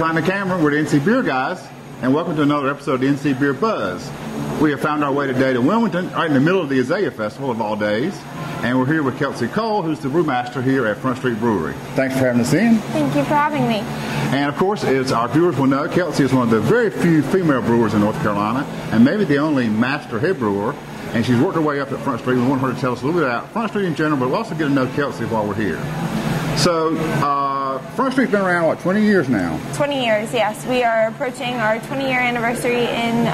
behind the camera, we're the NC Beer guys, and welcome to another episode of the NC Beer Buzz. We have found our way today to Wilmington, right in the middle of the Azalea Festival of all days, and we're here with Kelsie Cole, who's the brewmaster here at Front Street Brewery. Thanks for having us in. Thank you for having me. And of course, as our viewers will know, Kelsie is one of the very few female brewers in North Carolina, and maybe the only master head brewer. And she's worked her way up at Front Street. We want her to tell us a little bit about Front Street in general, but we'll also get to know Kelsie while we're here. So, Front Street's been around, what, 20 years now? 20 years, yes. We are approaching our 20-year anniversary in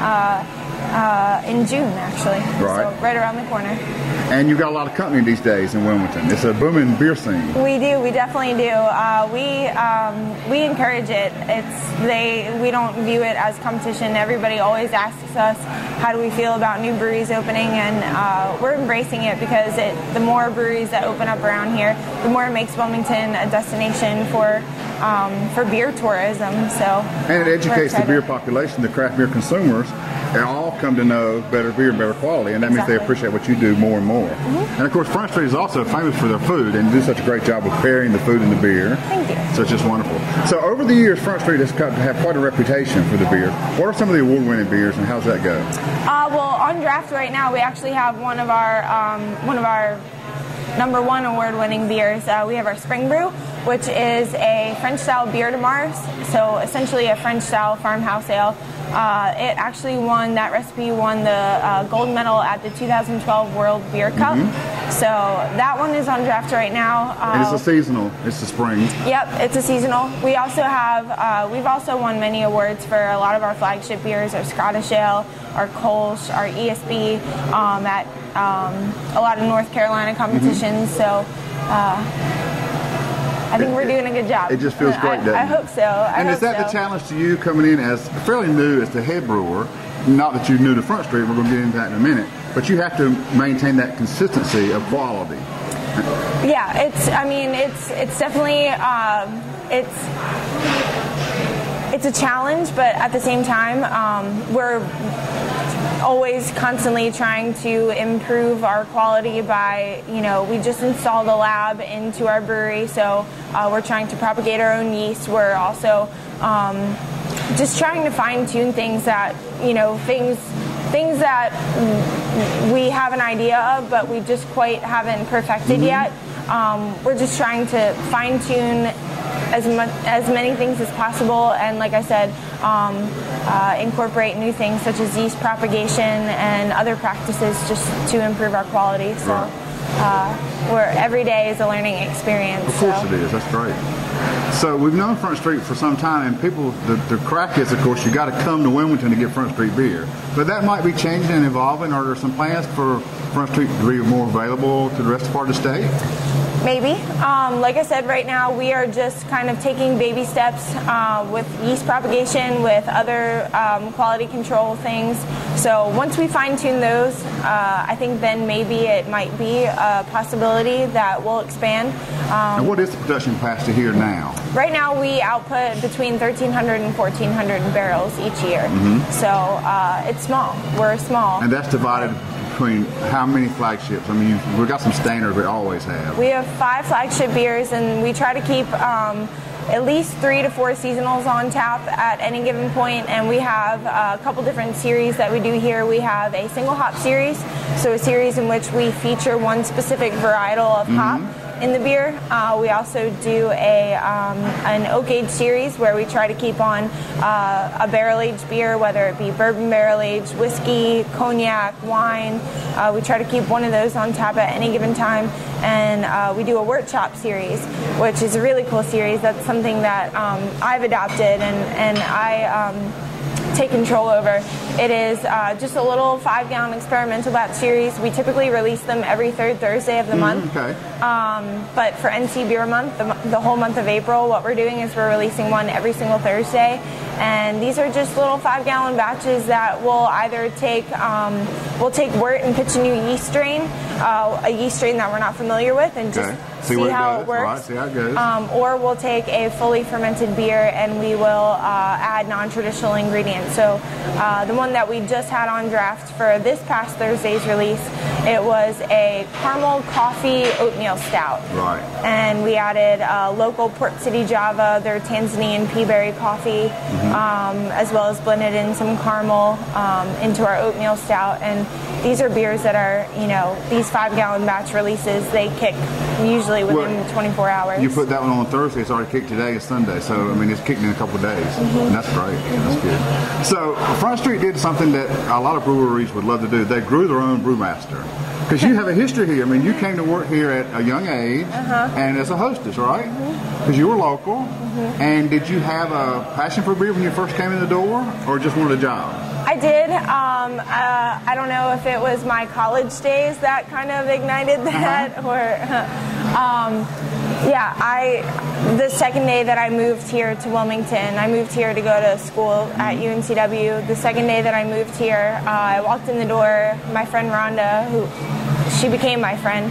June, actually. Right. So, right around the corner. And you've got a lot of company these days in Wilmington. It's a booming beer scene. We do. We definitely do. We encourage it. We don't view it as competition. Everybody always asks us, how do we feel about new breweries opening? And we're embracing it because the more breweries that open up around here, the more it makes Wilmington a destination for beer tourism. So. And it educates the beer population, the craft beer consumers. They all come to know better beer and better quality, and that means they appreciate what you do more and more. Mm-hmm. And of course, Front Street is also famous for their food, and do such a great job of pairing the food and the beer. Thank you. So it's just wonderful. So over the years, Front Street has come to have quite a reputation for the beer. What are some of the award-winning beers, and how's that go? Well, on draft right now, we actually have one of our number one award-winning beers. We have our Spring Brew, which is a French-style beer de Mars, so essentially a French-style farmhouse ale. That recipe won the gold medal at the 2012 World Beer Cup. Mm-hmm. So that one is on draft right now. And it's a seasonal. It's the spring. Yep, it's a seasonal. We also have, we've also won many awards for a lot of our flagship beers, our Scottish Ale, our Kolsch, our ESB, at a lot of North Carolina competitions. Mm-hmm. So I think we're doing a good job. It just feels great, doesn't it? I hope so. And is that the challenge to you coming in as fairly new as the head brewer? Not that you're new to Front Street, we're going to get into that in a minute, but you have to maintain that consistency of quality. Yeah, it's definitely, it's a challenge, but at the same time, we're always constantly trying to improve our quality by, we just installed a lab into our brewery, so we're trying to propagate our own yeast. We're also just trying to fine-tune things that, things that we have an idea of, but we just quite haven't perfected yet. We're just trying to fine-tune as many things as possible, and like I said, incorporate new things such as yeast propagation and other practices just to improve our quality. So where every day is a learning experience. Of course it is. That's great. So we've known Front Street for some time, and people, the crack is, of course, you got to come to Wilmington to get Front Street beer. But that might be changing and evolving. Are there some plans for Front Street to be more available to the rest of part of the state? Maybe. Like I said, right now we are just kind of taking baby steps with yeast propagation, with other quality control things. So once we fine-tune those, I think then maybe it might be a possibility that we'll expand. And what is the production capacity here now? Right now we output between 1,300 and 1,400 barrels each year. Mm-hmm. So it's small. We're small. And that's divided between how many flagships? I mean, we've got some standards we always have. We have 5 flagship beers, and we try to keep at least 3 to 4 seasonals on tap at any given point, and we have a couple different series that we do here. We have a single hop series, so a series in which we feature one specific varietal of hop in the beer. We also do an oak age series where we try to keep on a barrel aged beer, whether it be bourbon barrel aged, whiskey, cognac, wine. We try to keep one of those on tap at any given time. And we do a wort chop series, which is a really cool series. That's something that I've adopted and I take control over. It is just a little 5-gallon experimental batch series. We typically release them every third Thursday of the month. Okay. But for NC Beer Month, the whole month of April, what we're doing is we're releasing one every single Thursday. and these are just little 5-gallon batches that we'll either take wort and pitch a new yeast strain, a yeast strain that we're not familiar with, and just see how it works. Right, see how it goes. Or we'll take a fully fermented beer and we will add non-traditional ingredients. So the one that we just had on draft for this past Thursday's release, it was a caramel coffee oatmeal stout. Right. And we added local Port City Java, their Tanzanian peaberry coffee, as well as blended in some caramel into our oatmeal stout. And these are beers that are, these 5-gallon batch releases, they kick usually within 24 hours. You put that one on Thursday, it's already kicked today, is Sunday. So, I mean, it's kicked in a couple of days. And that's great. That's good. So, Front Street did something that a lot of breweries would love to do. They grew their own brewmaster. Because you have a history here. I mean, you came to work here at a young age and as a hostess, right? Because you were local. And did you have a passion for beer when you first came in the door, or just wanted a job? I did. I don't know if it was my college days that kind of ignited that, or the second day that I moved here to Wilmington, I moved here to go to school at UNCW. The second day that I moved here, I walked in the door. My friend Rhonda, she became my friend,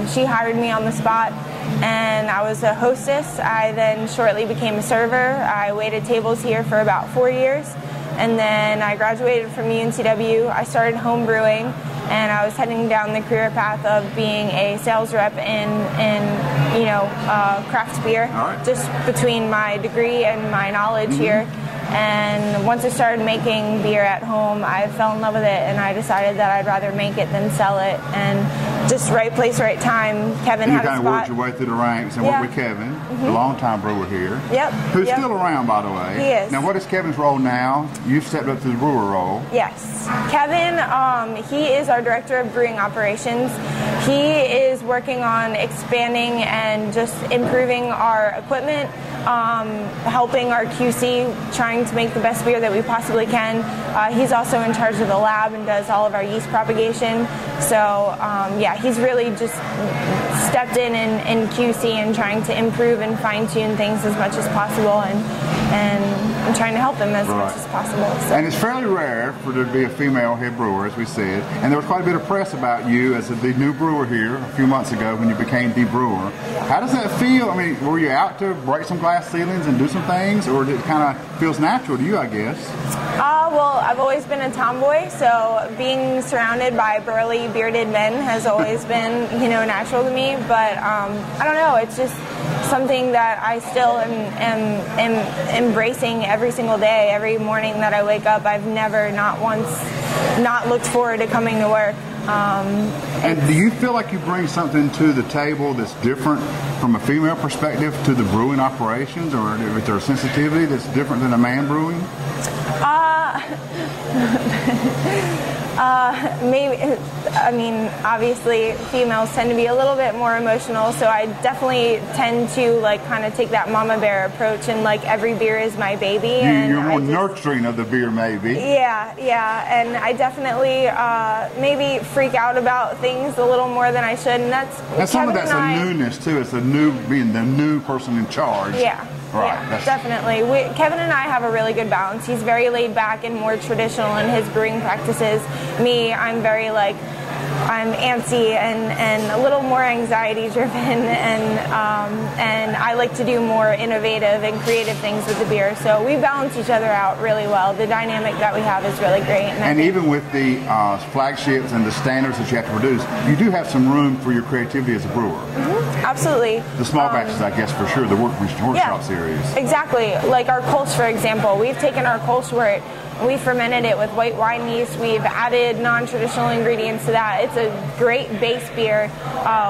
she hired me on the spot, and I was a hostess. I then shortly became a server. I waited tables here for about 4 years. And then I graduated from UNCW. I started home brewing, and I was heading down the career path of being a sales rep in craft beer, just between my degree and my knowledge here. And once I started making beer at home, I fell in love with it, and I decided that I'd rather make it than sell it. And just right place, right time. Kevin had a spot. You kind of worked your way through the ranks and worked with Kevin, the longtime brewer here. Who's still around, by the way. He is. Now, what is Kevin's role now? You've stepped up to the brewer role. Yes. Kevin, he is our director of brewing operations. He is working on expanding and just improving our equipment, helping our QC, trying to make the best beer that we possibly can. He's also in charge of the lab and does all of our yeast propagation. So, he's really just stepped in QC and trying to improve and fine-tune things as much as possible, and I'm trying to help him as much as possible. So. And it's fairly rare for there to be a female head brewer, as we said. And there was quite a bit of press about you as the new brewer here a few months ago when you became the brewer. How does that feel? I mean, were you out to break some glass ceilings and do some things, or did it kind of feels natural to you, I guess? Well, I've always been a tomboy, so being surrounded by burly, bearded men has always been, natural to me. But I don't know, it's just something that I still am embracing every single day. Every morning that I wake up, I've never, not once, not looked forward to coming to work. And do you feel like you bring something to the table that's different from a female perspective to the brewing operations, or is there a sensitivity that's different than a man brewing? Maybe. I mean, obviously, females tend to be a little bit more emotional, so I definitely tend to kind of take that mama bear approach, and every beer is my baby. You're more nurturing of the beer, maybe. Yeah, and I definitely maybe freak out about things a little more than I should, and some of that's a newness too. It's being the new person in charge. Yeah. Right. Yeah, definitely. Kevin and I have a really good balance. He's very laid back and more traditional in his brewing practices. Me, I'm very I'm antsy and a little more anxiety driven, and I like to do more innovative and creative things with the beer. So we balance each other out really well. The dynamic that we have is really great. And even with the flagships and the standards that you have to produce, you do have some room for your creativity as a brewer. Absolutely. The small batches, I guess, for sure, the workshop series. Exactly. Like our Kolsch, for example. We've taken our Kolsch wort, we fermented it with white wine yeast. We've added non-traditional ingredients to that. It's a great base beer.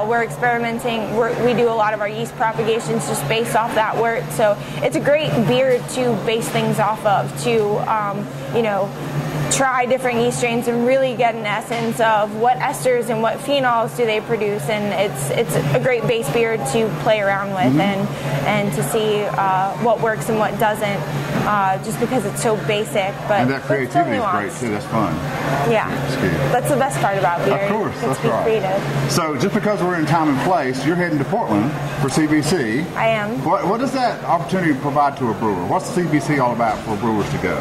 We're experimenting. We do a lot of our yeast propagations just based off that wort. So it's a great beer to base things off of, to, try different yeast strains and really get an essence of what esters and what phenols do they produce. And it's a great base beer to play around with and to see what works and what doesn't. just because it's so basic. But and that creativity is great too. That's fun. Yeah, that's the best part about beer. Of course, that's right. Creative. So just because we're in time and place, you're heading to Portland for CBC. I am. What does that opportunity provide to a brewer? What's CBC all about for brewers to go?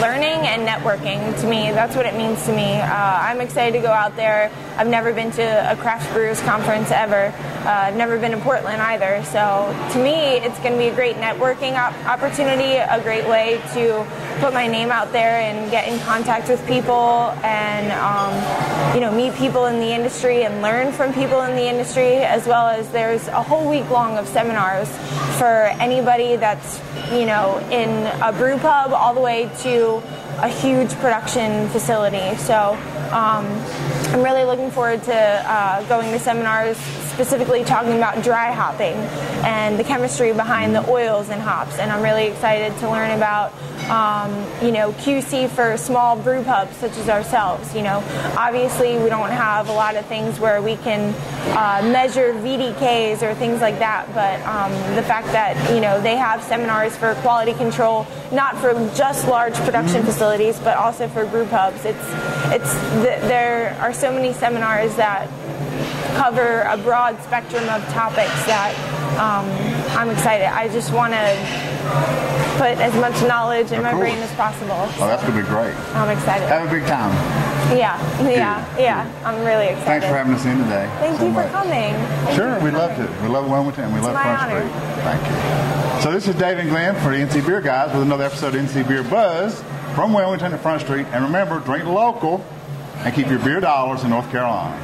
Learning and networking. To me, that's what it means to me. I'm excited to go out there. I've never been to a craft brewers conference ever. I've never been to Portland either. So to me, it's going to be a great networking opportunity, a great way to put my name out there and get in contact with people and meet people in the industry and learn from people in the industry, as well as there's a whole week long of seminars for anybody that's in a brew pub all the way to a huge production facility. So I'm really looking forward to going to seminars specifically talking about dry hopping and the chemistry behind the oils and hops. And I'm really excited to learn about QC for small brew pubs such as ourselves. Obviously we don't have a lot of things where we can measure VDKs or things like that, but the fact that they have seminars for quality control, not for just large production facilities, but also for brew pubs. There are so many seminars that cover a broad spectrum of topics that I'm excited. I just want to put as much knowledge in my brain as possible. Oh, that's going to be great. I'm excited. Have a big time. Yeah. I'm really excited. Thanks for having us in today. Thank you for coming. Sure, we loved it. We love Wilmington and we love Front Street. Thank you. So this is Dave and Glenn for the NC Beer Guys with another episode of NC Beer Buzz from Wilmington to Front Street. And remember, drink local and keep your beer dollars in North Carolina.